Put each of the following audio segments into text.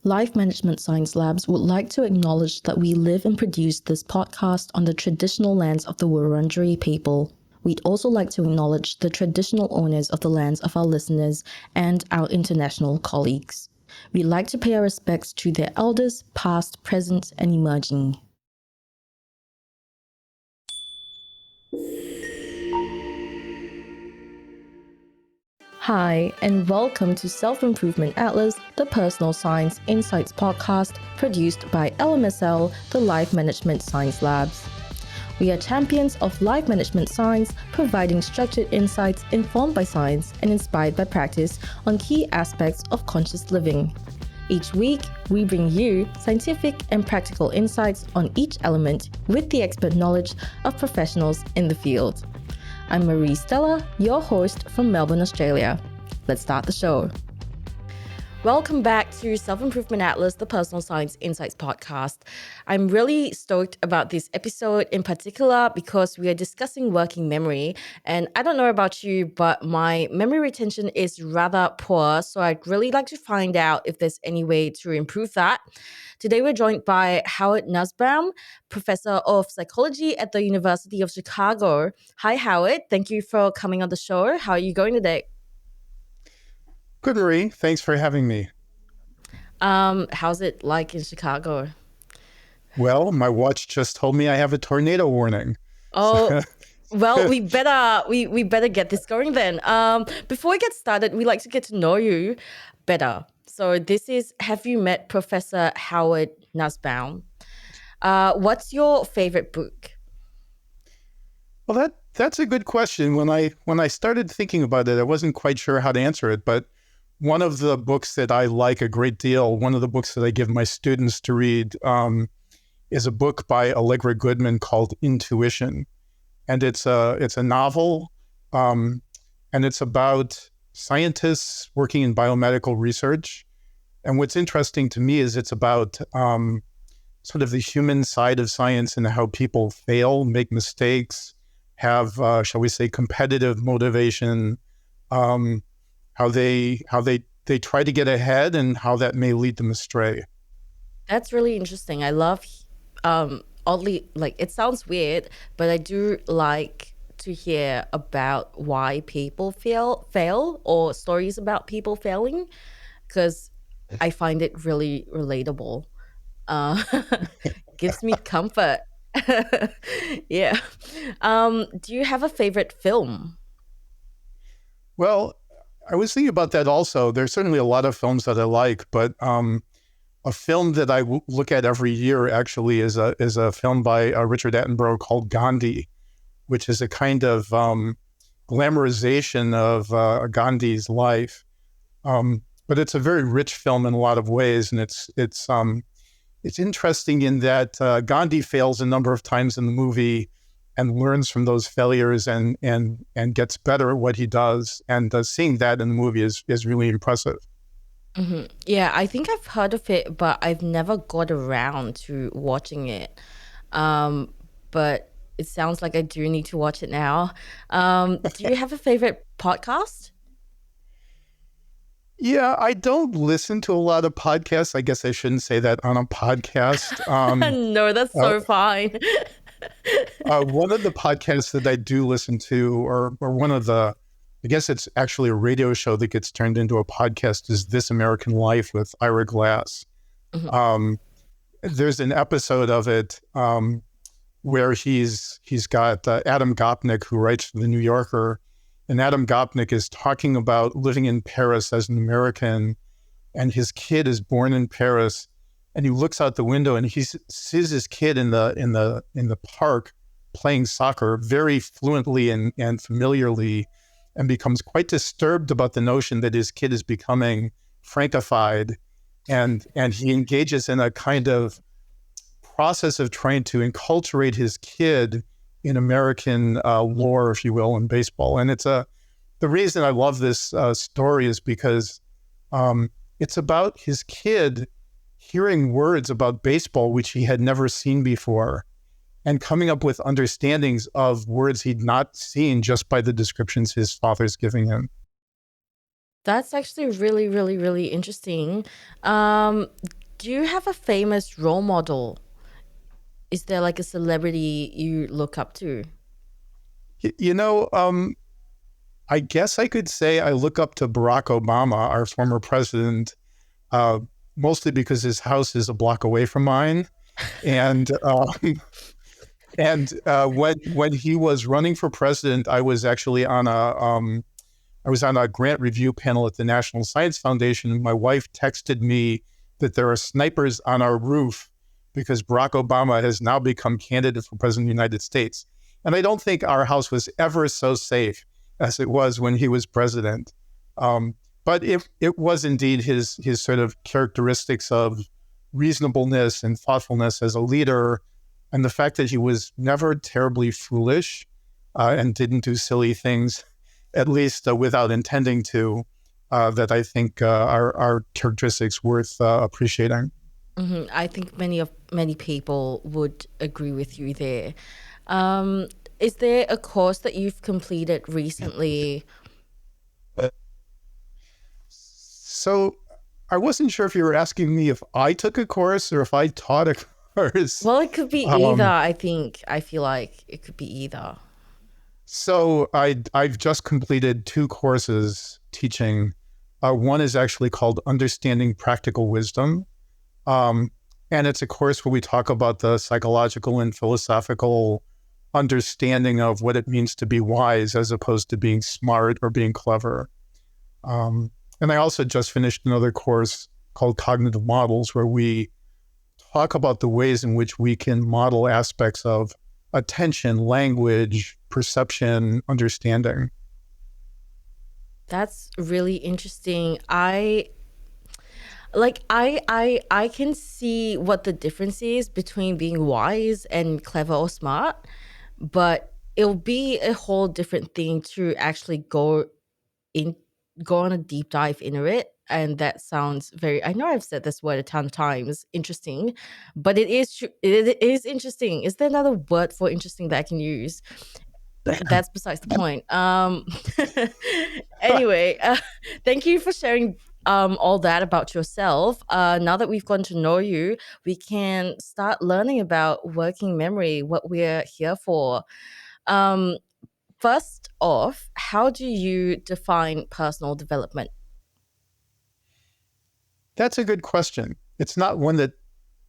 Life Management Science Labs would like to acknowledge that we live and produce this podcast on the traditional lands of the Wurundjeri people. We'd also like to acknowledge the traditional owners of the lands of our listeners and our international colleagues. We'd like to pay our respects to their elders, past, present, and emerging. Hi, and welcome to Self-Improvement Atlas, the Personal Science Insights podcast produced by LMSL, the Life Management Science Labs. We are champions of life management science, providing structured insights informed by science and inspired by practice on key aspects of conscious living. Each week, we bring you scientific and practical insights on each element with the expert knowledge of professionals in the field. I'm Marie Stella, your host from Melbourne, Australia. Let's start the show. Welcome back to Self-Improvement Atlas, the Personal Science Insights podcast. I'm really stoked about this episode in particular because we are discussing working memory. And I don't know about you, but my memory retention is rather poor. So I'd really like to find out if there's any way to improve that. Today, we're joined by Howard Nusbaum, Professor of Psychology at the University of Chicago. Hi, Howard. Thank you for coming on the show. How are you going today? Good, Marie. Thanks for having me. How's it like in Chicago? Well, my watch just told me I have a tornado warning. Oh, well, we better get this going then. Before we get started, we like to get to know you better. So this is, have you met Professor Howard Nusbaum? What's your favorite book? Well, that's a good question. When I started thinking about it, I wasn't quite sure how to answer it, but one of the books that I like a great deal, one of the books that I give my students to read, is a book by Allegra Goodman called Intuition, and it's a novel, and it's about scientists working in biomedical research. And what's interesting to me is it's about sort of the human side of science and how people fail, make mistakes, have shall we say competitive motivation. How they try to get ahead and how that may lead them astray. That's really interesting. I love, oddly, like it sounds weird, but I do like to hear about why people fail or stories about people failing, because I find it really relatable. Gives me comfort. Yeah. Do you have a favorite film? Well, I was thinking about that also. There's certainly a lot of films that I like, but a film that I look at every year actually is a film by Richard Attenborough called Gandhi, which is a kind of glamorization of Gandhi's life. But it's a very rich film in a lot of ways, and it's interesting in that Gandhi fails a number of times in the movie and learns from those failures and gets better at what he does. And seeing that in the movie is really impressive. Mm-hmm. Yeah, I think I've heard of it, but I've never got around to watching it. But it sounds like I do need to watch it now. Do you have a favorite podcast? Yeah, I don't listen to a lot of podcasts. I guess I shouldn't say that on a podcast. No, that's so fine. One of the podcasts that I do listen to, or one of the, I guess it's actually a radio show that gets turned into a podcast, is This American Life with Ira Glass. Mm-hmm. There's an episode of it where he's got Adam Gopnik, who writes for The New Yorker, and Adam Gopnik is talking about living in Paris as an American, and his kid is born in Paris. And he looks out the window and he sees his kid in the park playing soccer very fluently and familiarly, and becomes quite disturbed about the notion that his kid is becoming Frankified, and he engages in a kind of process of trying to enculturate his kid in American lore, if you will, in baseball. And the reason I love this story is because it's about his kid hearing words about baseball which he had never seen before, and coming up with understandings of words he'd not seen just by the descriptions his father's giving him. That's actually really, really, really interesting. Um, do you have a famous role model? Is there like a celebrity you look up to? You know, I guess I could say I look up to Barack Obama, our former president, uh, mostly because his house is a block away from mine. And when he was running for president, I was actually on a grant review panel at the National Science Foundation, and my wife texted me that there are snipers on our roof because Barack Obama has now become candidate for president of the United States. And I don't think our house was ever so safe as it was when he was president. Um, but it was indeed his sort of characteristics of reasonableness and thoughtfulness as a leader, and the fact that he was never terribly foolish and didn't do silly things, at least without intending to, that I think are characteristics worth appreciating. I think many people would agree with you there. Um, is there a course that you've completed recently? So I wasn't sure if you were asking me if I took a course or if I taught a course. Well, it could be either. Um, I feel like it could be either. I've just completed two courses teaching. One is actually called Understanding Practical Wisdom. Um, and it's a course where we talk about the psychological and philosophical understanding of what it means to be wise as opposed to being smart or being clever. Um, and I also just finished another course called Cognitive Models, where we talk about the ways in which we can model aspects of attention, language, perception, understanding. That's really interesting. I can see what the difference is between being wise and clever or smart, but it'll be a whole different thing to actually in go on a deep dive into it. And that sounds very, I know I've said this word a ton of times, interesting, but it is interesting. Is there another word for interesting that I can use? That's besides the point. Anyway, thank you for sharing all that about yourself. Now that we've gotten to know you, we can start learning about working memory, what we're here for. Um, First off, how do you define personal development? That's a good question. It's not one that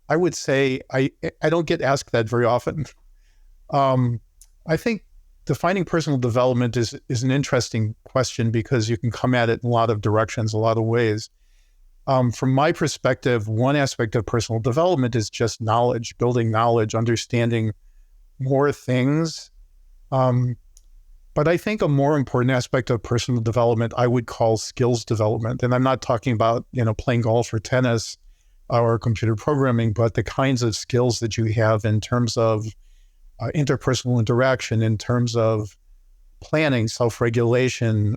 I would say I don't get asked that very often. Um, I think defining personal development is an interesting question because you can come at it in a lot of directions, a lot of ways. From my perspective, one aspect of personal development is just knowledge, building knowledge, understanding more things. Um, but I think a more important aspect of personal development I would call skills development. And I'm not talking about, playing golf or tennis or computer programming, but the kinds of skills that you have in terms of interpersonal interaction, in terms of planning, self-regulation,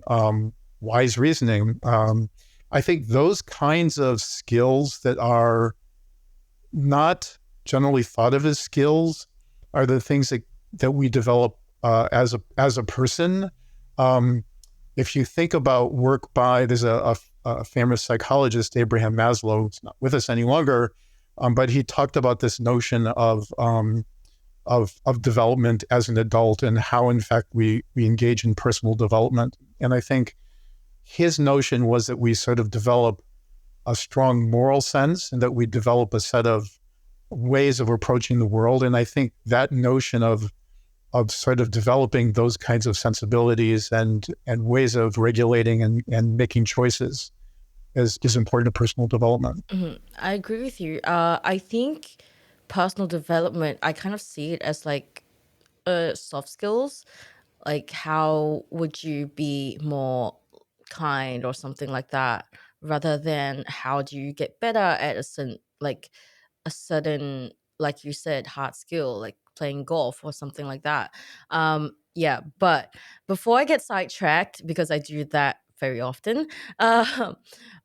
wise reasoning. I think those kinds of skills that are not generally thought of as skills are the things that we develop as a person. Um, if you think about work by, there's a famous psychologist, Abraham Maslow, who's not with us any longer, but he talked about this notion of development as an adult and how, in fact, we engage in personal development. And I think his notion was that we sort of develop a strong moral sense and that we develop a set of ways of approaching the world. And I think that notion of sort of developing those kinds of sensibilities and ways of regulating and making choices is important to personal development. I agree with you. I think personal development, I kind of see it as like soft skills. Like, how would you be more kind or something like that, rather than how do you get better at a certain, like you said, hard skill, like playing golf or something like that. Yeah, but before I get sidetracked, because I do that very often,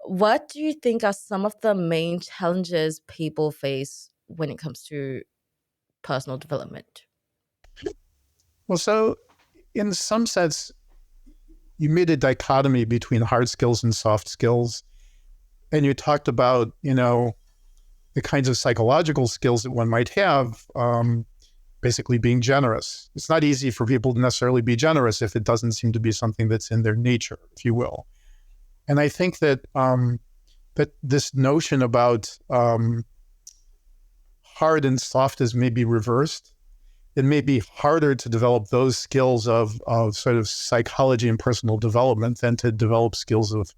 what do you think are some of the main challenges people face when it comes to personal development? Well, so in some sense, you made a dichotomy between hard skills and soft skills. And you talked about, the kinds of psychological skills that one might have, basically being generous. It's not easy for people to necessarily be generous if it doesn't seem to be something that's in their nature, if you will. And I think that that this notion about hard and soft is maybe reversed. It may be harder to develop those skills of sort of psychology and personal development than to develop skills of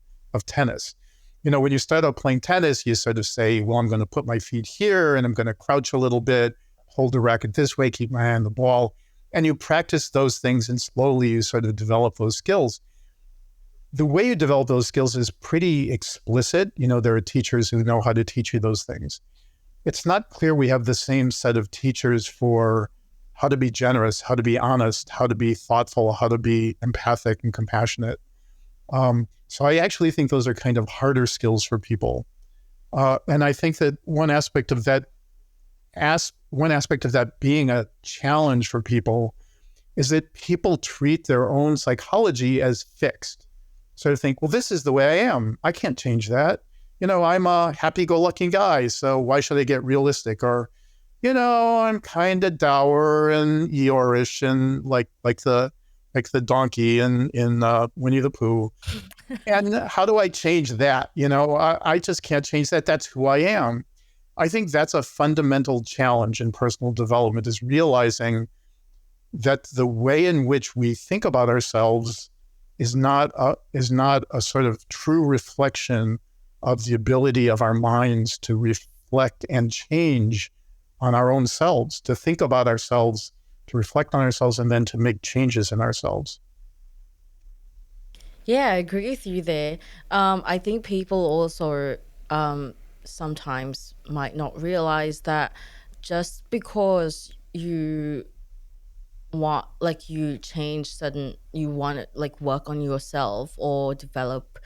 tennis. When you start out playing tennis, you sort of say, well, I'm going to put my feet here and I'm going to crouch a little bit, hold the racket this way, keep my hand on the ball. And you practice those things and slowly you sort of develop those skills. The way you develop those skills is pretty explicit. There are teachers who know how to teach you those things. It's not clear we have the same set of teachers for how to be generous, how to be honest, how to be thoughtful, how to be empathic and compassionate. So I actually think those are kind of harder skills for people. And I think that one aspect of that being a challenge for people is that people treat their own psychology as fixed. So they think, well, this is the way I am. I can't change that. I'm a happy-go-lucky guy, so why should I get realistic? Or, I'm kind of dour and Eeyore-ish and like the donkey in Winnie the Pooh. And how do I change that? I just can't change that. That's who I am. I think that's a fundamental challenge in personal development, is realizing that the way in which we think about ourselves is not a sort of true reflection of the ability of our minds to reflect and change on our own selves, to think about ourselves, to reflect on ourselves, and then to make changes in ourselves. Yeah, I agree with you there. I think people also sometimes might not realize that just because you you want to like work on yourself or develop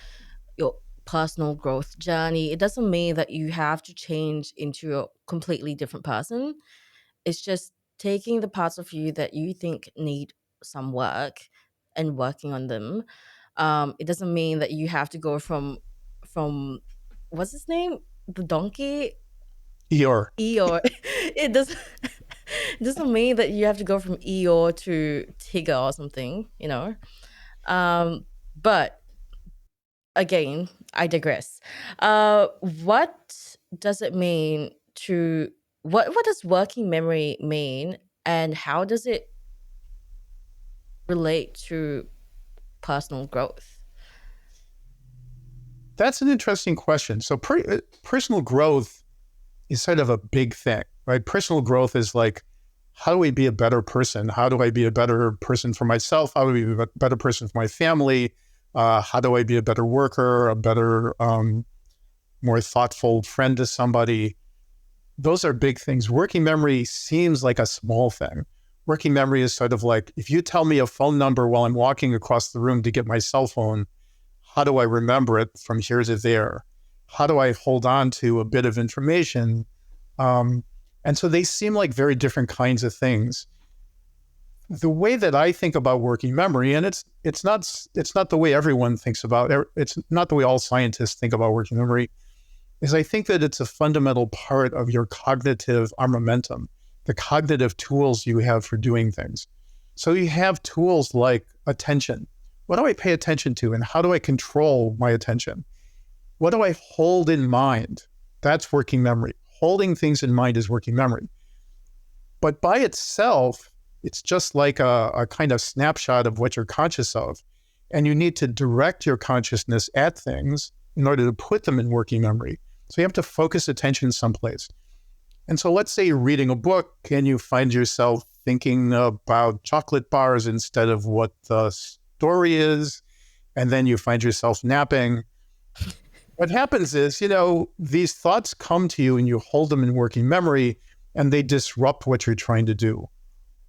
your personal growth journey, it doesn't mean that you have to change into a completely different person. It's just taking the parts of you that you think need some work and working on them. It doesn't mean that you have to go from what's his name, the donkey, Eeyore. Eeyore. It doesn't it doesn't mean that you have to go from Eeyore to Tigger or something, But again, I digress. What does it mean to what does working memory mean, and how does it relate to personal growth? That's an interesting question. So personal growth is sort of a big thing, right? Personal growth is like, how do I be a better person? How do I be a better person for myself? How do I be a better person for my family? How do I be a better worker, a better, more thoughtful friend to somebody? Those are big things. Working memory seems like a small thing. Working memory is sort of like, if you tell me a phone number while I'm walking across the room to get my cell phone, how do I remember it from here to there? How do I hold on to a bit of information? And so they seem like very different kinds of things. The way that I think about working memory, and it's not the way everyone thinks about it, it's not the way all scientists think about working memory, is I think that it's a fundamental part of your cognitive armamentum, the cognitive tools you have for doing things. So you have tools like attention. What do I pay attention to, and how do I control my attention? What do I hold in mind? That's working memory. Holding things in mind is working memory. But by itself, it's just like a kind of snapshot of what you're conscious of. And you need to direct your consciousness at things in order to put them in working memory. So you have to focus attention someplace. And so let's say you're reading a book and you find yourself thinking about chocolate bars instead of what the story is, and then you find yourself napping. What happens is, these thoughts come to you and you hold them in working memory and they disrupt what you're trying to do.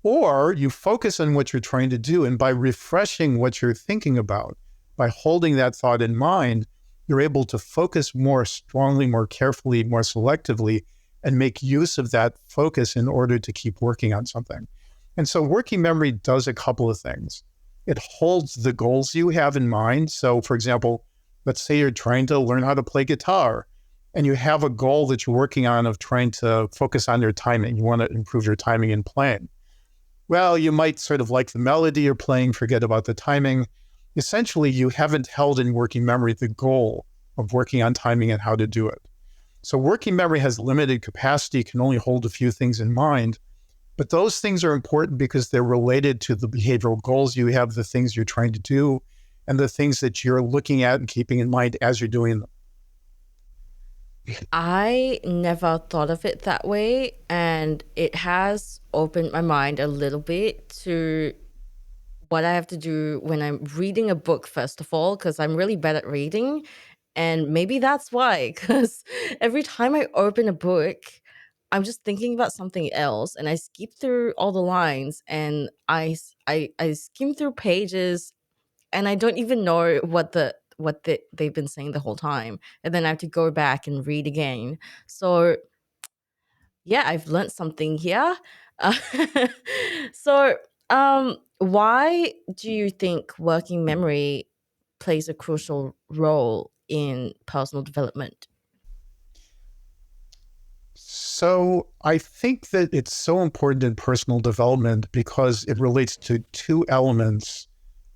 Or you focus on what you're trying to do, and by refreshing what you're thinking about, by holding that thought in mind, you're able to focus more strongly, more carefully, more selectively, and make use of that focus in order to keep working on something. And so working memory does a couple of things. It holds the goals you have in mind. So, for example, let's say you're trying to learn how to play guitar and you have a goal that you're working on of trying to focus on your timing. You want to improve your timing in playing. Well, you might sort of like the melody you're playing, forget about the timing. Essentially, you haven't held in working memory the goal of working on timing and how to do it. So working memory has limited capacity, can only hold a few things in mind, but those things are important because they're related to the behavioral goals you have, the things you're trying to do, and the things that you're looking at and keeping in mind as you're doing them. I never thought of it that way, and it has opened my mind a little bit to what I have to do when I'm reading a book, first of all, because I'm really bad at reading. And maybe that's why, because every time I open a book, I'm just thinking about something else and I skip through all the lines and I skim through pages and I don't even know they've been saying the whole time. And then I have to go back and read again. So yeah, I've learned something here. Uh, so, why do you think working memory plays a crucial role in personal development? So I think that it's so important in personal development because it relates to two elements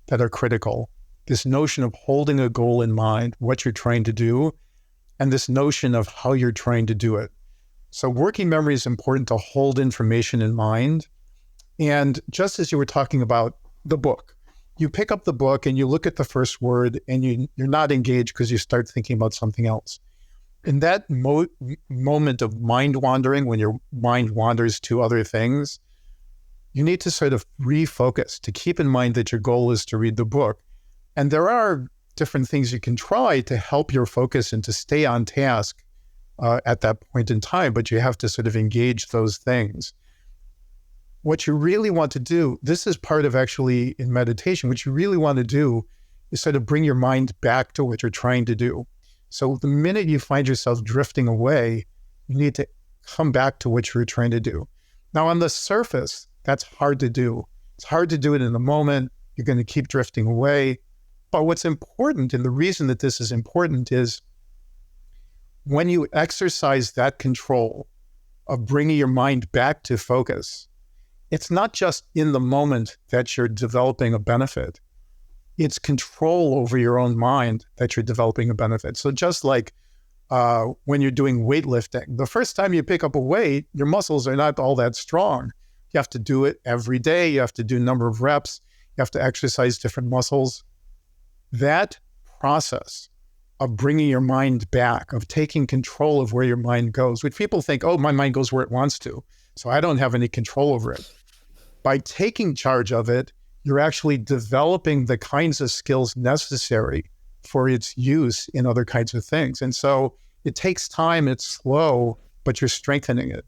that are critical. This notion of holding a goal in mind, what you're trying to do, and this notion of how you're trying to do it. So working memory is important to hold information in mind. And just as you were talking about the book, you pick up the book and you look at the first word and you're not engaged because you start thinking about something else. In that moment of mind wandering, when your mind wanders to other things, you need to sort of refocus to keep in mind that your goal is to read the book. And there are different things you can try to help your focus and to stay on task at that point in time, but you have to sort of engage those things. What you really want to do, this is part of actually in meditation, what you really want to do is sort of bring your mind back to what you're trying to do. So the minute you find yourself drifting away, you need to come back to what you're trying to do. Now, on the surface, that's hard to do. It's hard to do it in the moment. You're going to keep drifting away. But what's important, and the reason that this is important, is when you exercise that control of bringing your mind back to focus, it's not just in the moment that you're developing a benefit. It's control over your own mind that you're developing a benefit. So just like when you're doing weightlifting, the first time you pick up a weight, your muscles are not all that strong. You have to do it every day. You have to do a number of reps. You have to exercise different muscles. That process of bringing your mind back, of taking control of where your mind goes, which people think, oh, my mind goes where it wants to, so I don't have any control over it. By taking charge of it, you're actually developing the kinds of skills necessary for its use in other kinds of things. And so it takes time, it's slow, but you're strengthening it.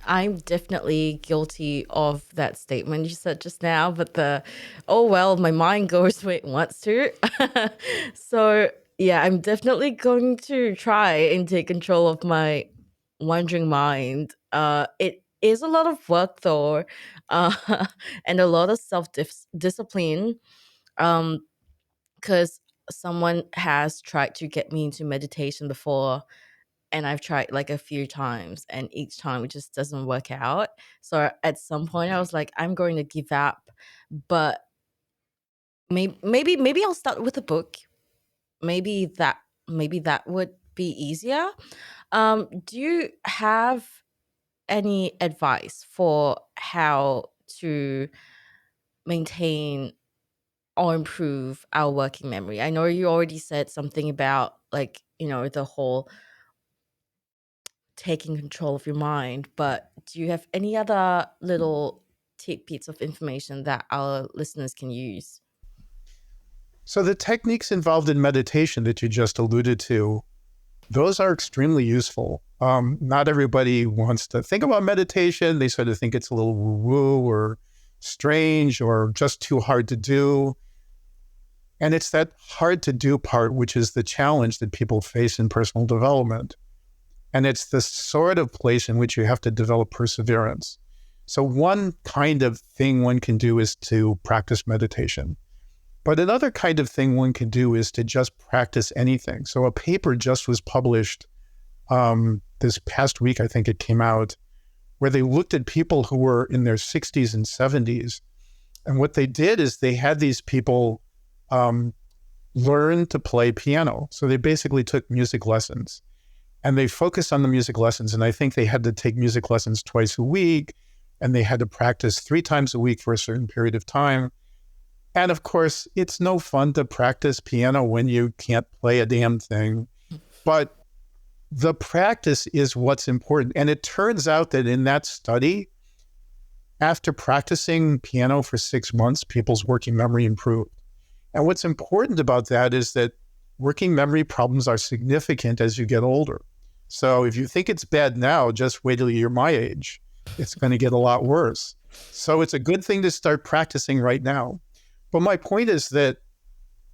I'm definitely guilty of that statement you said just now, but oh well, my mind goes where it wants to. So yeah, I'm definitely going to try and take control of my wandering mind. It is a lot of work though, uh, and a lot of self-discipline. Because someone has tried to get me into meditation before, and I've tried like a few times, and each time it just doesn't work out. So at some point, I was like, I'm going to give up. But maybe I'll start with a book. Maybe that would be easier. Do you have any advice for how to maintain or improve our working memory? I know you already said something about like, the whole taking control of your mind, but do you have any other little tidbits of information that our listeners can use? So the techniques involved in meditation that you just alluded to, those are extremely useful. Not everybody wants to think about meditation. They sort of think it's a little woo-woo or strange or just too hard to do. And it's that hard to do part, which is the challenge that people face in personal development. And it's the sort of place in which you have to develop perseverance. So one kind of thing one can do is to practice meditation. But another kind of thing one can do is to just practice anything. So a paper just was published this past week, I think it came out, where they looked at people who were in their 60s and 70s. And what they did is they had these people learn to play piano. So they basically took music lessons and they focused on the music lessons. And I think they had to take music lessons twice a week and they had to practice 3 times a week for a certain period of time. And of course, it's no fun to practice piano when you can't play a damn thing. But the practice is what's important. And it turns out that in that study, after practicing piano for 6 months, people's working memory improved. And what's important about that is that working memory problems are significant as you get older. So if you think it's bad now, just wait till you're my age. It's going to get a lot worse. So it's a good thing to start practicing right now. But my point is that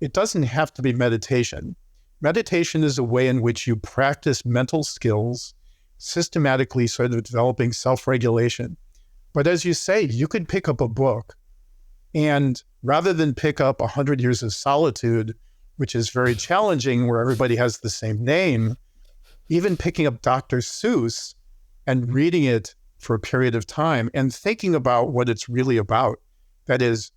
it doesn't have to be meditation. Meditation is a way in which you practice mental skills, systematically sort of developing self-regulation. But as you say, you could pick up a book and rather than pick up 100 Years of Solitude, which is very challenging where everybody has the same name, even picking up Dr. Seuss and reading it for a period of time and thinking about what it's really about. That is,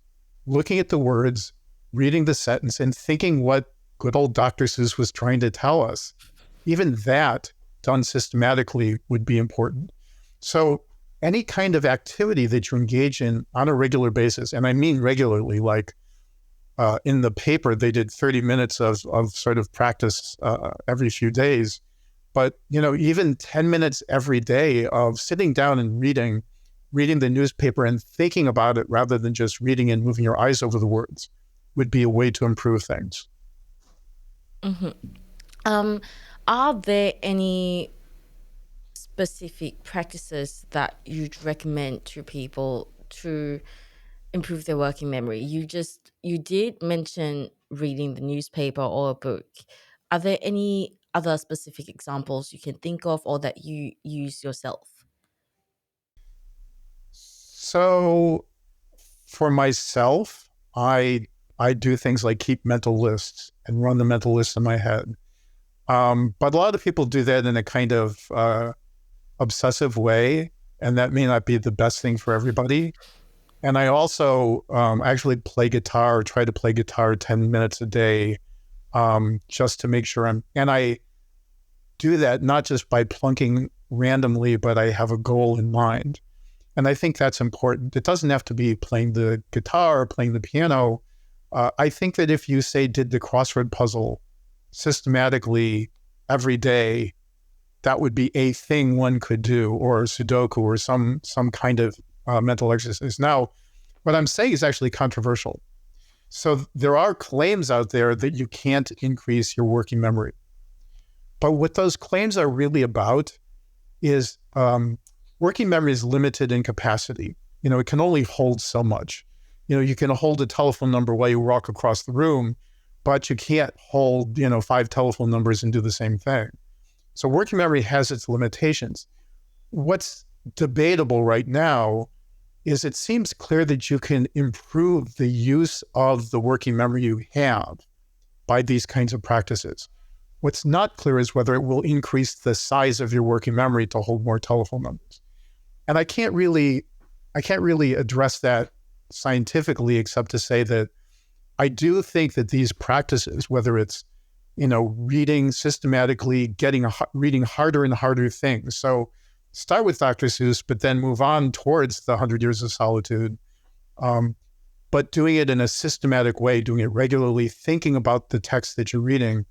looking at the words, reading the sentence, and thinking what good old Dr. Seuss was trying to tell us. Even that, done systematically, would be important. So any kind of activity that you engage in on a regular basis, and I mean regularly, like in the paper, they did 30 minutes of sort of practice every few days. But, even 10 minutes every day of sitting down and reading the newspaper and thinking about it rather than just reading and moving your eyes over the words would be a way to improve things. Are there any specific practices that you'd recommend to people to improve their working memory? You did mention reading the newspaper or a book. Are there any other specific examples you can think of or that you use yourself? So for myself, I do things like keep mental lists and run the mental lists in my head. But a lot of people do that in a kind of obsessive way, and that may not be the best thing for everybody. And I also actually play guitar, try to play guitar 10 minutes a day, just to make sure and I do that not just by plunking randomly, but I have a goal in mind. And I think that's important. It doesn't have to be playing the guitar or playing the piano. I think that if you, say, did the crossword puzzle systematically every day, that would be a thing one could do, or Sudoku, or some kind of mental exercise. Now, what I'm saying is actually controversial. So there are claims out there that you can't increase your working memory. But what those claims are really about is working memory is limited in capacity. It can only hold so much. You can hold a telephone number while you walk across the room, but you can't hold, 5 telephone numbers and do the same thing. So working memory has its limitations. What's debatable right now is it seems clear that you can improve the use of the working memory you have by these kinds of practices. What's not clear is whether it will increase the size of your working memory to hold more telephone numbers. And I can't really address that scientifically, except to say that I do think that these practices, whether it's, reading systematically, reading harder and harder things. So start with Dr. Seuss, but then move on towards the 100 Years of Solitude. But doing it in a systematic way, doing it regularly, thinking about the text that you're reading,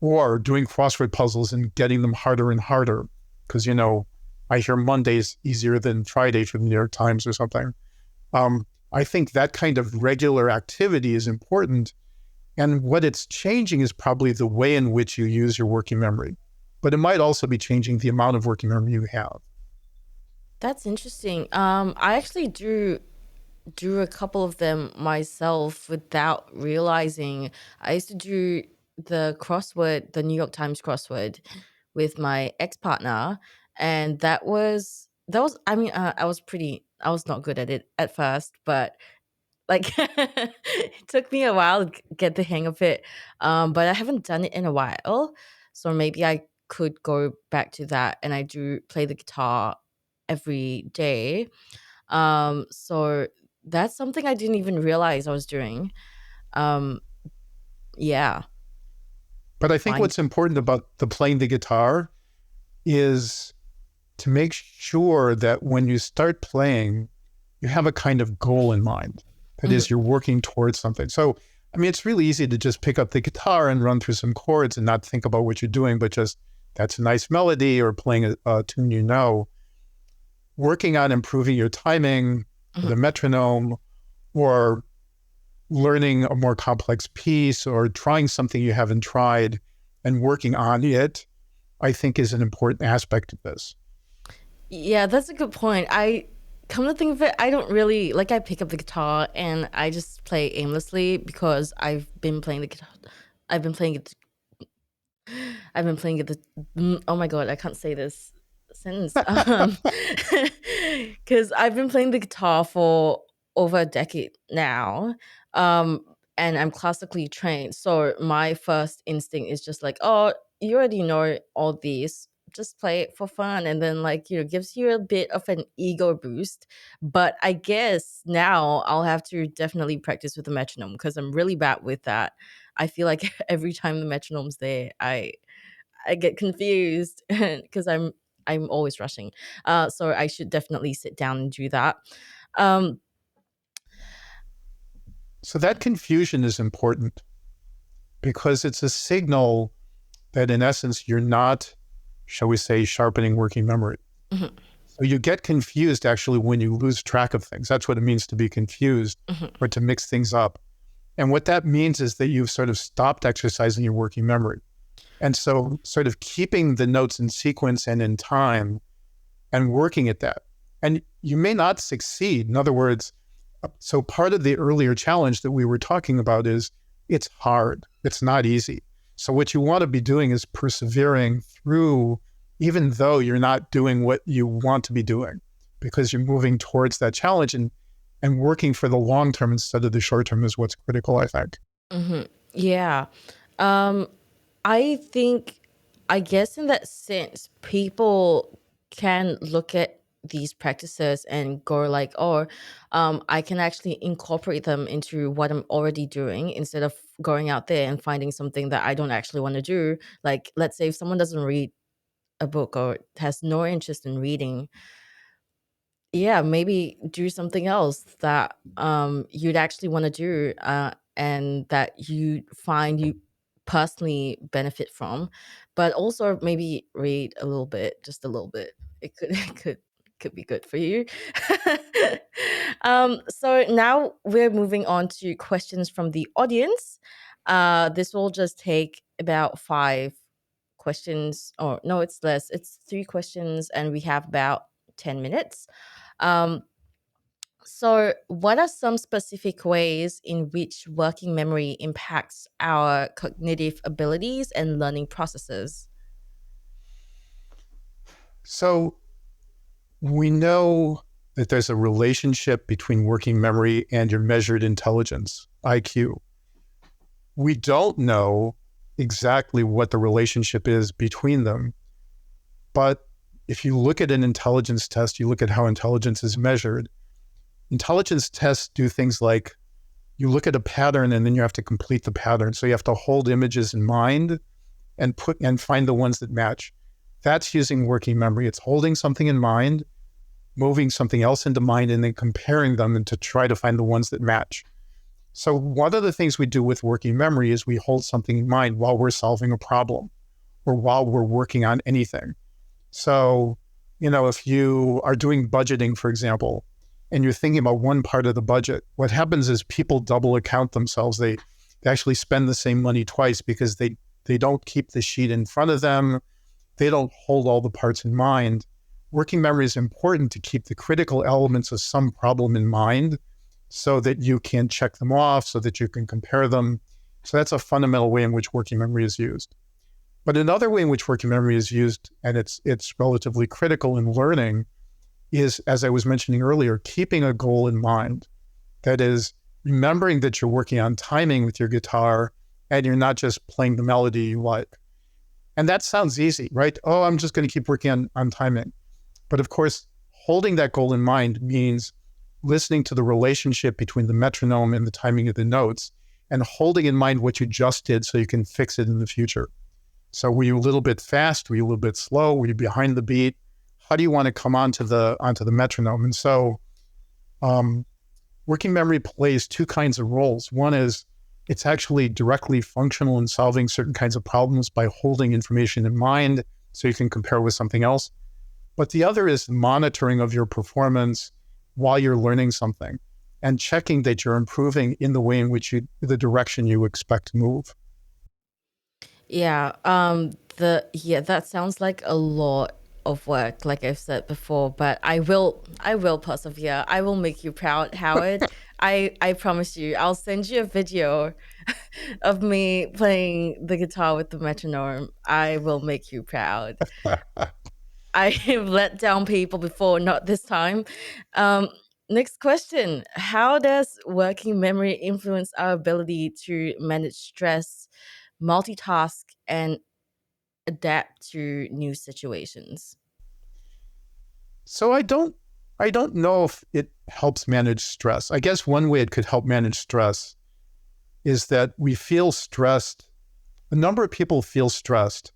or doing crossword puzzles and getting them harder and harder. Because, I hear Monday's easier than Friday from the New York Times or something. I think that kind of regular activity is important. And what it's changing is probably the way in which you use your working memory. But it might also be changing the amount of working memory you have. That's interesting. I actually drew a couple of them myself without realizing. I used to do the New York Times crossword with my ex-partner, and that was I mean, I was pretty not good at it at first, but like it took me a while to get the hang of it. But I haven't done it in a while, so maybe I could go back to that. And I do play the guitar every day. So that's something I didn't even realize I was doing. Um, yeah, But I think fine. what's important about the playing the guitar is to make sure that when you start playing, you have a kind of goal in mind. That Mhm, is, you're working towards something. So, I mean, it's really easy to just pick up the guitar and run through some chords and not think about what you're doing, but just that's a nice melody or playing a tune you know. Working on improving your timing, mhm. the metronome, or learning a more complex piece or trying something you haven't tried and working on it, I think is an important aspect of this. Yeah, that's a good point. I come to think of it, I don't really like. I pick up the guitar and I just play aimlessly because I've been playing the guitar. I've been playing it. I've been playing it. Oh my god, I can't say this sentence. Because I've been playing the guitar for over a decade now. Um, and I'm classically trained. So my first instinct is just like, oh, you already know all these. Just play it for fun. And then, like, gives you a bit of an ego boost. But I guess now I'll have to definitely practice with the metronome because I'm really bad with that. I feel like every time the metronome's there, I get confused because I'm always rushing. So I should definitely sit down and do that. Um, So that confusion is important because it's a signal that in essence, you're not, shall we say, sharpening working memory. mhm, So you get confused actually when you lose track of things. That's what it means to be confused mhm, or to mix things up. And what that means is that you've sort of stopped exercising your working memory. And so sort of keeping the notes in sequence and in time and working at that. And you may not succeed. In other words, so part of the earlier challenge that we were talking about is it's hard. It's not easy. So what you want to be doing is persevering through, even though you're not doing what you want to be doing, because you're moving towards that challenge and working for the long term instead of the short term is what's critical, I think. mhm. Yeah. Um, I think, I guess in that sense, people can look at these practices and go like, oh, I can actually incorporate them into what I'm already doing instead of going out there and finding something that I don't actually want to do. Like, let's say if someone doesn't read a book or has no interest in reading, yeah, maybe do something else that you'd actually want to do, and that you find you personally benefit from, but also maybe read a little bit, just a little bit. It could it could be good for you. So now we're moving on to questions from the audience. This will just take about 5 questions, or no, it's less. It's 3 questions, and we have about 10 minutes. um, so, what are some specific ways in which working memory impacts our cognitive abilities and learning processes? So we know that there's a relationship between working memory and your measured intelligence, IQ. We don't know exactly what the relationship is between them, but if you look at an intelligence test, you look at how intelligence is measured. Intelligence tests do things like you look at a pattern and then you have to complete the pattern. So you have to hold images in mind and find the ones that match. That's using working memory. It's holding something in mind, moving something else into mind, and then comparing them and to try to find the ones that match. So one of the things we do with working memory is we hold something in mind while we're solving a problem or while we're working on anything. So, if you are doing budgeting, for example, and you're thinking about one part of the budget, what happens is people double account themselves. They actually spend the same money twice because they don't keep the sheet in front of them. They don't hold all the parts in mind. Working memory is important to keep the critical elements of some problem in mind so that you can check them off, so that you can compare them. So that's a fundamental way in which working memory is used. But another way in which working memory is used, and it's relatively critical in learning, is, as I was mentioning earlier, keeping a goal in mind. That is, remembering that you're working on timing with your guitar and you're not just playing the melody you like. And that sounds easy, right? Oh, I'm just going to keep working on timing. But of course, holding that goal in mind means listening to the relationship between the metronome and the timing of the notes and holding in mind what you just did so you can fix it in the future. So were you a little bit fast? Were you a little bit slow? Were you behind the beat? How do you want to come onto the metronome? And so working memory plays two kinds of roles. One is it's actually directly functional in solving certain kinds of problems by holding information in mind so you can compare with something else. But the other is monitoring of your performance while you're learning something and checking that you're improving in the way in which the direction you expect to move. Yeah, that sounds like a lot of work, like I've said before, but I will persevere. I will make you proud, Howard. I promise you. I'll send you a video of me playing the guitar with the metronome. I will make you proud. I have let down people before, not this time. Um, Next question. How does working memory influence our ability to manage stress, multitask, and adapt to new situations? So I don't know if it helps manage stress. I guess one way it could help manage stress is that we feel stressed. A number of people feel stressed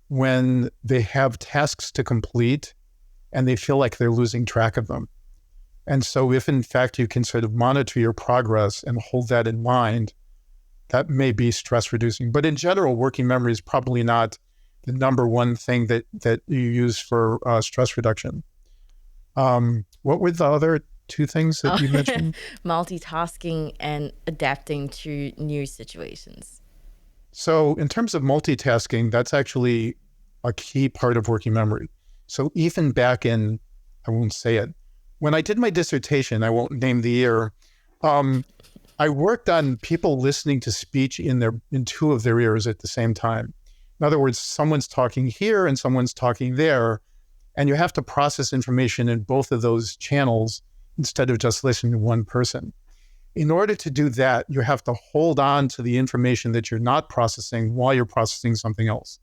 when they have tasks to complete and they feel like they're losing track of them. And so if in fact you can sort of monitor your progress and hold that in mind, that may be stress reducing. But in general, working memory is probably not the number one thing that you use for stress reduction. What were the other two things that you mentioned? Multitasking and adapting to new situations. So in terms of multitasking, that's actually a key part of working memory. So even back in, I won't say it, when I did my dissertation, I won't name the year, I worked on people listening to speech in two of their ears at the same time. In other words, someone's talking here and someone's talking there, and you have to process information in both of those channels instead of just listening to one person. In order to do that, you have to hold on to the information that you're not processing while you're processing something else.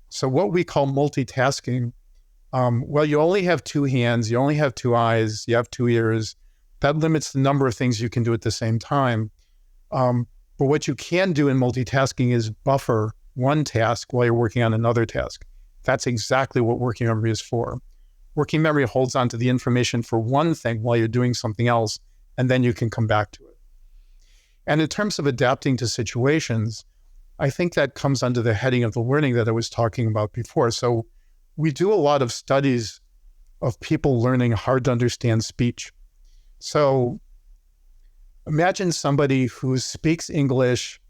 So what we call multitasking, well, you only have two hands, you only have two eyes, you have two ears. That limits the number of things you can do at the same time. But what you can do in multitasking is buffer one task while you're working on another task. That's exactly what working memory is for. Working memory holds on to the information for one thing while you're doing something else, and then you can come back to it. And in terms of adapting to situations, I think that comes under the heading of the learning that I was talking about before. So we do a lot of studies of people learning hard to understand speech. So imagine somebody who speaks English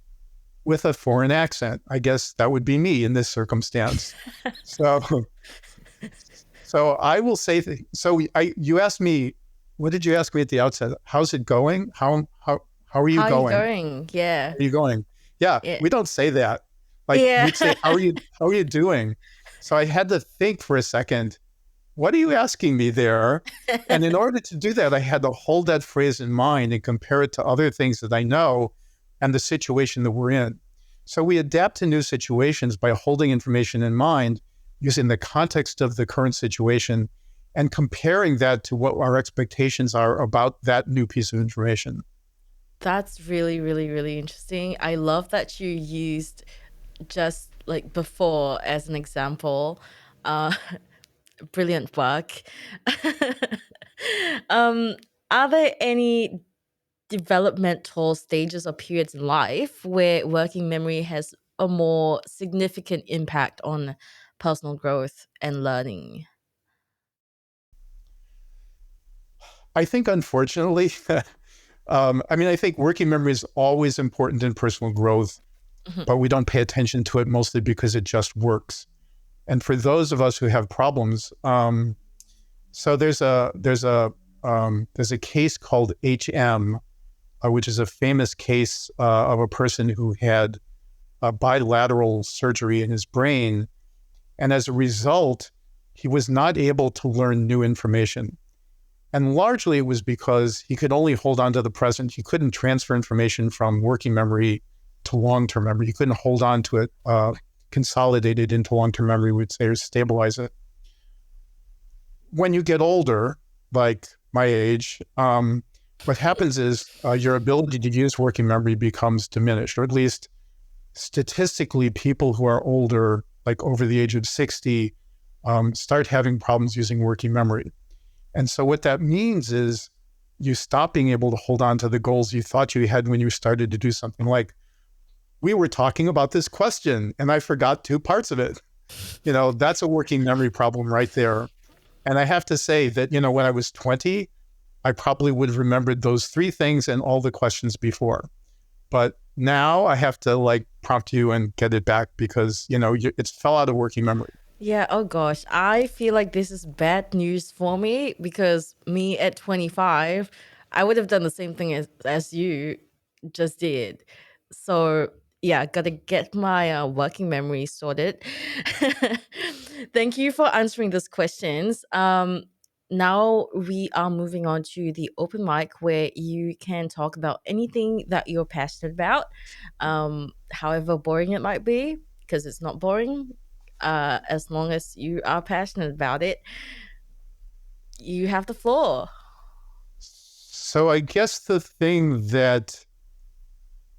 with a foreign accent. I guess that would be me in this circumstance. So I will say, you asked me, what did you ask me at the outset? How's it going? How are you How are you going? going? Yeah. How are you going? Yeah, Yeah. we don't say that. Like Yeah. we'd say, how are you doing? So I had to think for a second, what are you asking me there? And in order to do that, I had to hold that phrase in mind and compare it to other things that I know and the situation that we're in. So we adapt to new situations by holding information in mind, using the context of the current situation and comparing that to what our expectations are about that new piece of information. That's really, really, really interesting. I love that you used just like before as an example. Uh, Brilliant work. um, are there any developmental stages or periods in life where working memory has a more significant impact on personal growth and learning? I think, unfortunately, I think working memory is always important in personal growth, Mhm. but we don't pay attention to it mostly because it just works. And for those of us who have problems, so there's a case called HM, which is a famous case of a person who had a bilateral surgery in his brain, and as a result, he was not able to learn new information. And largely it was because he could only hold on to the present. He couldn't transfer information from working memory to long-term memory. He couldn't hold on to it, consolidate it into long-term memory, we'd say, or stabilize it. When you get older, like my age, what happens is your ability to use working memory becomes diminished, or at least statistically, people who are older, like over the age of 60, start having problems using working memory. And so what that means is you stop being able to hold on to the goals you thought you had when you started to do something. Like, we were talking about this question and I forgot 2 parts of it. That's a working memory problem right there. And I have to say that, when I was 20, I probably would have remembered those 3 things and all the questions before. But now I have to prompt you and get it back because, it fell out of working memory. Yeah, oh gosh, I feel like this is bad news for me because me at 25, I would have done the same thing as you just did. So yeah, gotta get my working memory sorted. Thank you for answering these questions. Now we are moving on to the open mic where you can talk about anything that you're passionate about, however boring it might be, because it's not boring. As long as you are passionate about it, you have the floor. So I guess the thing that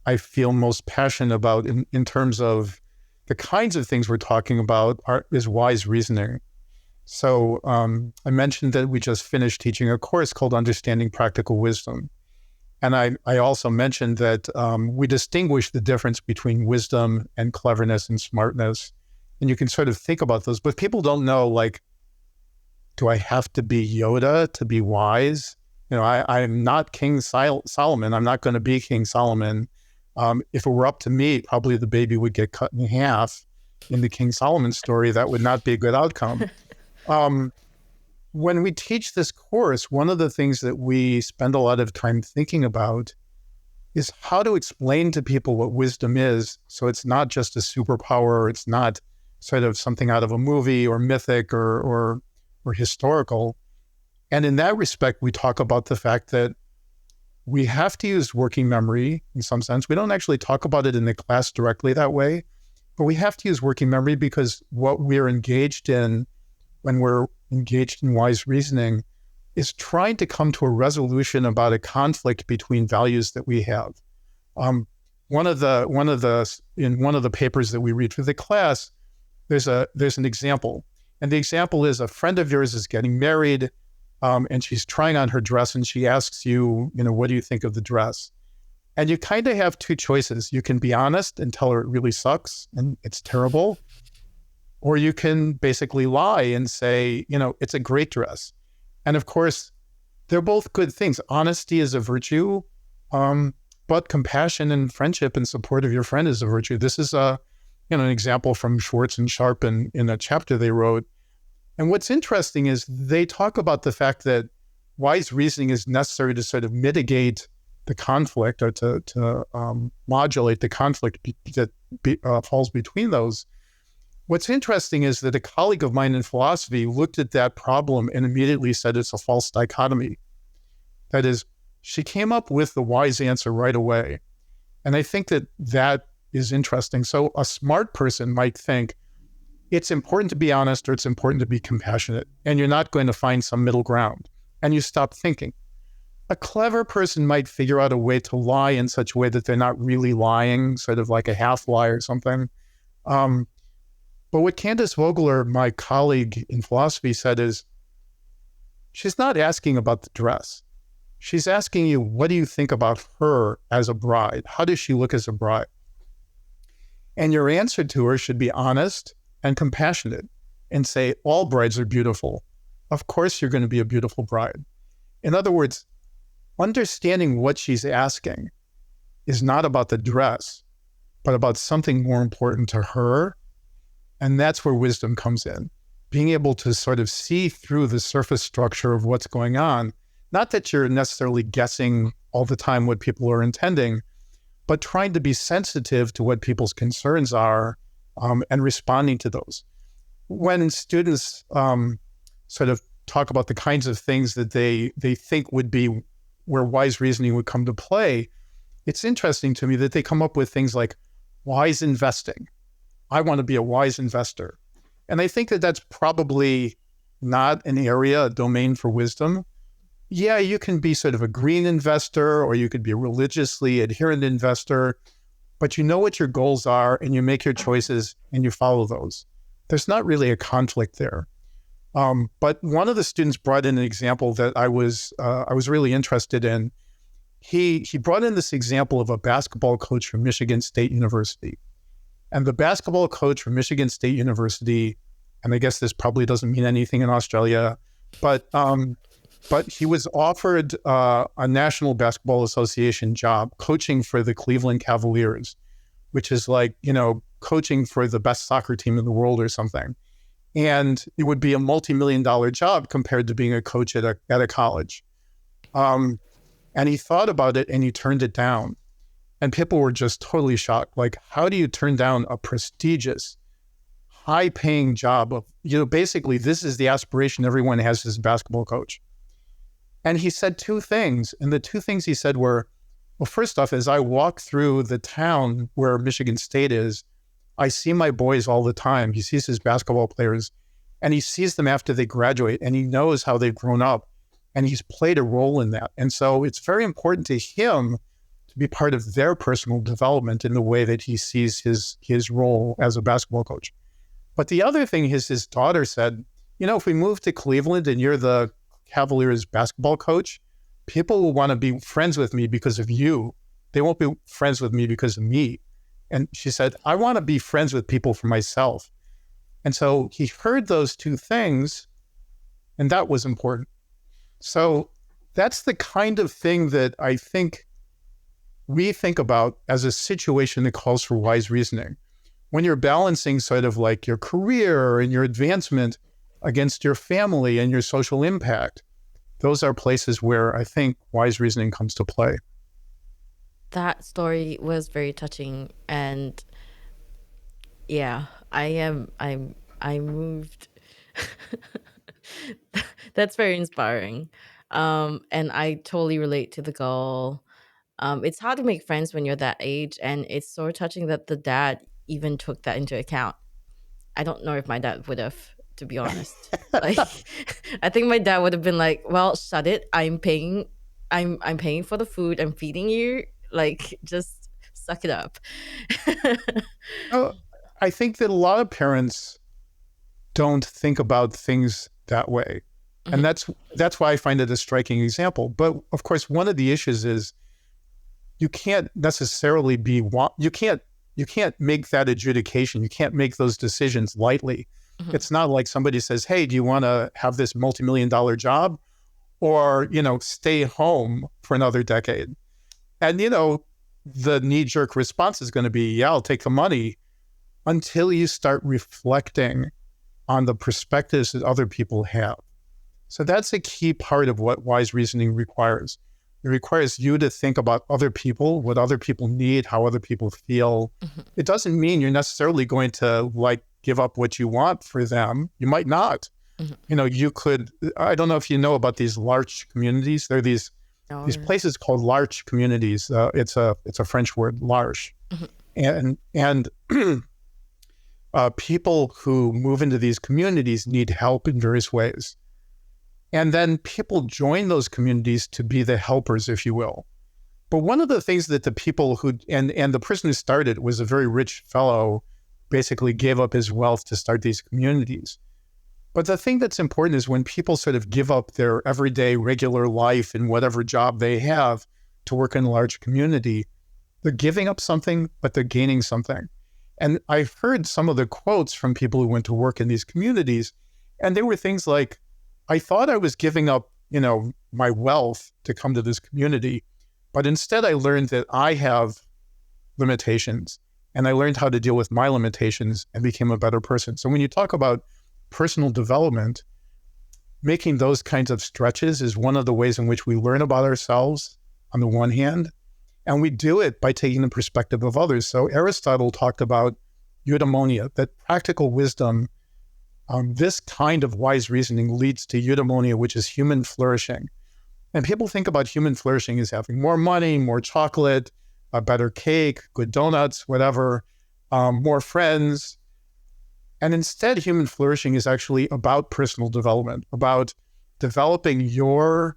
I feel most passionate about in terms of the kinds of things we're talking about is wise reasoning. So I mentioned that we just finished teaching a course called Understanding Practical Wisdom. And I also mentioned that we distinguish the difference between wisdom and cleverness and smartness. And you can sort of think about those, but people don't know, do I have to be Yoda to be wise? I'm not King Solomon. I'm not going to be King Solomon. If it were up to me, probably the baby would get cut in half in the King Solomon story. That would not be a good outcome. When we teach this course, one of the things that we spend a lot of time thinking about is how to explain to people what wisdom is. So it's not just a superpower. It's not sort of something out of a movie or mythic or historical. And in that respect, we talk about the fact that we have to use working memory in some sense. We don't actually talk about it in the class directly that way, but we have to use working memory because what we're engaged in when we're engaged in wise reasoning is trying to come to a resolution about a conflict between values that we have. In one of the papers that we read for the class, there's an example. And the example is a friend of yours is getting married, and she's trying on her dress, and she asks you, what do you think of the dress? And you kind of have 2 choices. You can be honest and tell her it really sucks and it's terrible, or you can basically lie and say, it's a great dress. And of course, they're both good things. Honesty is a virtue, but compassion and friendship and support of your friend is a virtue. This is an example from Schwartz and Sharp in a chapter they wrote. And what's interesting is they talk about the fact that wise reasoning is necessary to sort of mitigate the conflict or to modulate the conflict that falls between those. What's interesting is that a colleague of mine in philosophy looked at that problem and immediately said it's a false dichotomy. That is, she came up with the wise answer right away. And I think that is interesting. So a smart person might think it's important to be honest or it's important to be compassionate, and you're not going to find some middle ground, and you stop thinking. A clever person might figure out a way to lie in such a way that they're not really lying, sort of like a half lie or something. But what Candace Vogler, my colleague in philosophy, said is, she's not asking about the dress. She's asking you, what do you think about her as a bride? How does she look as a bride? And your answer to her should be honest and compassionate and say, all brides are beautiful. Of course, you're going to be a beautiful bride. In other words, understanding what she's asking is not about the dress, but about something more important to her. And that's where wisdom comes in. Being able to sort of see through the surface structure of what's going on. Not that you're necessarily guessing all the time what people are intending, but trying to be sensitive to what people's concerns are and responding to those. when students sort of talk about the kinds of things that they think would be where wise reasoning would come to play, it's interesting to me that they come up with things like wise investing. I want to be a wise investor. And I think that that's probably not an area, a domain for wisdom. Yeah, you can be sort of a green investor, or you could be a religiously adherent investor, but you know what your goals are and you make your choices and you follow those. There's not really a conflict there. But one of the students brought in an example that I was really interested in. He brought in this example of a basketball coach from Michigan State University. And the basketball coach from Michigan State University, and I guess this probably doesn't mean anything in Australia, but he was offered a National Basketball Association job coaching for the Cleveland Cavaliers, which is like, coaching for the best soccer team in the world or something. And it would be a multi-million-dollar job compared to being a coach at a college. And he thought about it and he turned it down. And people were just totally shocked. Like, how do you turn down a prestigious, high-paying job of, basically this is the aspiration everyone has as a basketball coach. And he said two things. And the two things he said were, well, first off, as I walk through the town where Michigan State is, I see my boys all the time. He sees his basketball players and he sees them after they graduate and he knows how they've grown up and he's played a role in that. And so it's very important to him to be part of their personal development in the way that he sees his role as a basketball coach. But the other thing is his daughter said, if we move to Cleveland and you're the Cavaliers basketball coach, people will want to be friends with me because of you. They won't be friends with me because of me. And she said, I want to be friends with people for myself. And so he heard those two things, and that was important. So that's the kind of thing that I think we think about as a situation that calls for wise reasoning. When you're balancing sort of like your career and your advancement against your family and your social impact, those are places where I think wise reasoning comes to play. That story was very touching, and yeah, I'm moved. That's very inspiring. And I totally relate to the goal. It's hard to make friends when you're that age, and it's so touching that the dad even took that into account. I don't know if my dad would have, to be honest. Like, I think my dad would have been like, "Well, shut it. I'm paying for the food. I'm feeding you. Like, just suck it up." I think that a lot of parents don't think about things that way. Mm-hmm. And that's why I find it a striking example. But of course, one of the issues is you can't necessarily you can't make that adjudication. You can't make those decisions lightly. Mm-hmm. It's not like somebody says, hey, do you want to have this multi-million-dollar job or, stay home for another decade? And, the knee-jerk response is going to be, yeah, I'll take the money, until you start reflecting on the perspectives that other people have. So that's a key part of what wise reasoning requires. It requires you to think about other people, what other people need, how other people feel. Mm-hmm. It doesn't mean you're necessarily going to give up what you want for them. You might not. Mm-hmm. You could, I don't know if you know about these large communities. There are these places called large communities. It's a French word, large. Mm-hmm. And people who move into these communities need help in various ways. And then people join those communities to be the helpers, if you will. But one of the things that the people who, and the person who started was a very rich fellow, basically gave up his wealth to start these communities. But the thing that's important is when people sort of give up their everyday regular life and whatever job they have to work in a large community, they're giving up something, but they're gaining something. And I've heard some of the quotes from people who went to work in these communities, and they were things like, I thought I was giving up, my wealth to come to this community, but instead I learned that I have limitations, and I learned how to deal with my limitations and became a better person. So when you talk about personal development, making those kinds of stretches is one of the ways in which we learn about ourselves on the one hand, and we do it by taking the perspective of others. So Aristotle talked about eudaimonia, that practical wisdom This kind of wise reasoning leads to eudaimonia, which is human flourishing. And people think about human flourishing as having more money, more chocolate, a better cake, good donuts, whatever, more friends. And instead, human flourishing is actually about personal development, about developing your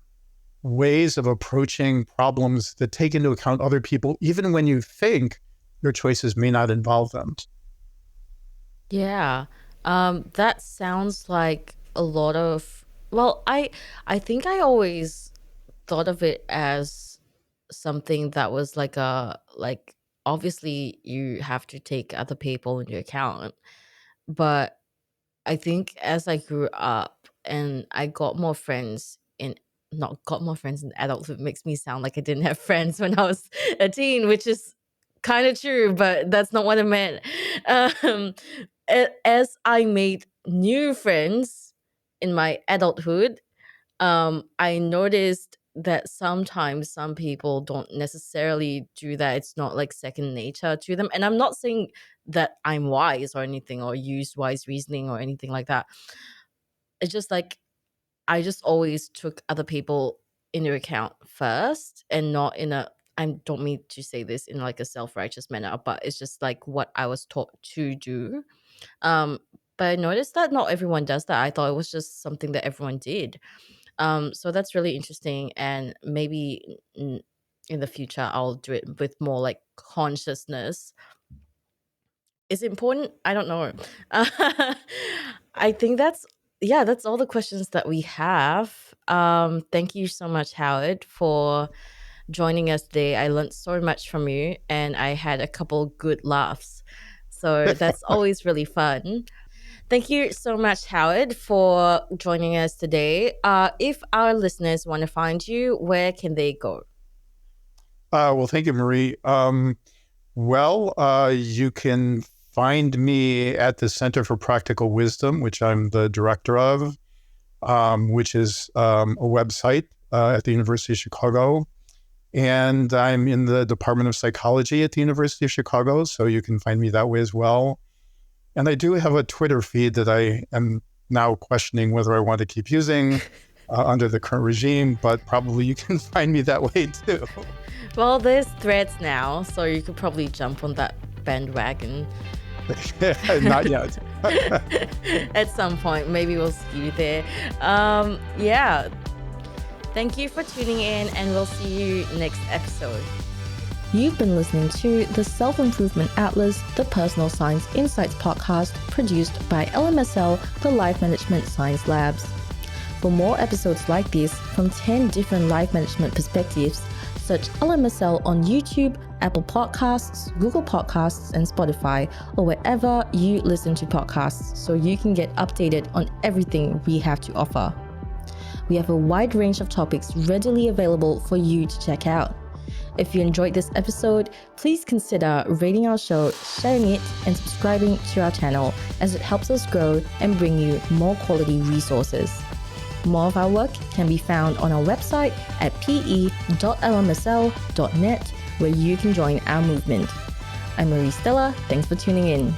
ways of approaching problems that take into account other people, even when you think your choices may not involve them. Yeah. That sounds like a lot of, well, I think I always thought of it as something that was like obviously you have to take other people into account, but I think as I grew up and I got more friends in not got more friends in adulthood makes me sound like I didn't have friends when I was a teen, which is kind of true, but that's not what I meant. Um, as I made new friends in my adulthood, I noticed that sometimes some people don't necessarily do that. It's not like second nature to them. And I'm not saying that I'm wise or anything or use wise reasoning or anything like that. It's just like I just always took other people into account first and not in a I don't mean to say this in like a self-righteous manner, but it's just like what I was taught to do. Um, but I noticed that not everyone does that. I thought it was just something that everyone did. So that's really interesting, and maybe in the future I'll do it with more like consciousness. Is it important? I don't know. I think that's all the questions that we have. Thank you so much, Howard, for joining us today. I learned so much from you, and I had a couple good laughs. So that's always really fun. Thank you so much, Howard, for joining us today. If our listeners want to find you, where can they go? Well, thank you, Marie. You can find me at the Center for Practical Wisdom, which I'm the director of, which is a website at the University of Chicago. And I'm in the Department of Psychology at the University of Chicago, so you can find me that way as well. And I do have a Twitter feed that I am now questioning whether I want to keep using under the current regime, but probably you can find me that way too. Well, there's Threads now, so you could probably jump on that bandwagon. Not yet. At some point, maybe we'll see you there. Yeah. Thank you for tuning in, and we'll see you next episode. You've been listening to the Self-Improvement Atlas, the Personal Science Insights podcast produced by LMSL, the Life Management Science Labs. For more episodes like this from 10 different life management perspectives, search LMSL on YouTube, Apple Podcasts, Google Podcasts, and Spotify, or wherever you listen to podcasts so you can get updated on everything we have to offer. We have a wide range of topics readily available for you to check out. If you enjoyed this episode, please consider rating our show, sharing it, and subscribing to our channel, as it helps us grow and bring you more quality resources. More of our work can be found on our website at pe.lmsl.net, where you can join our movement. I'm Marie Stella. Thanks for tuning in.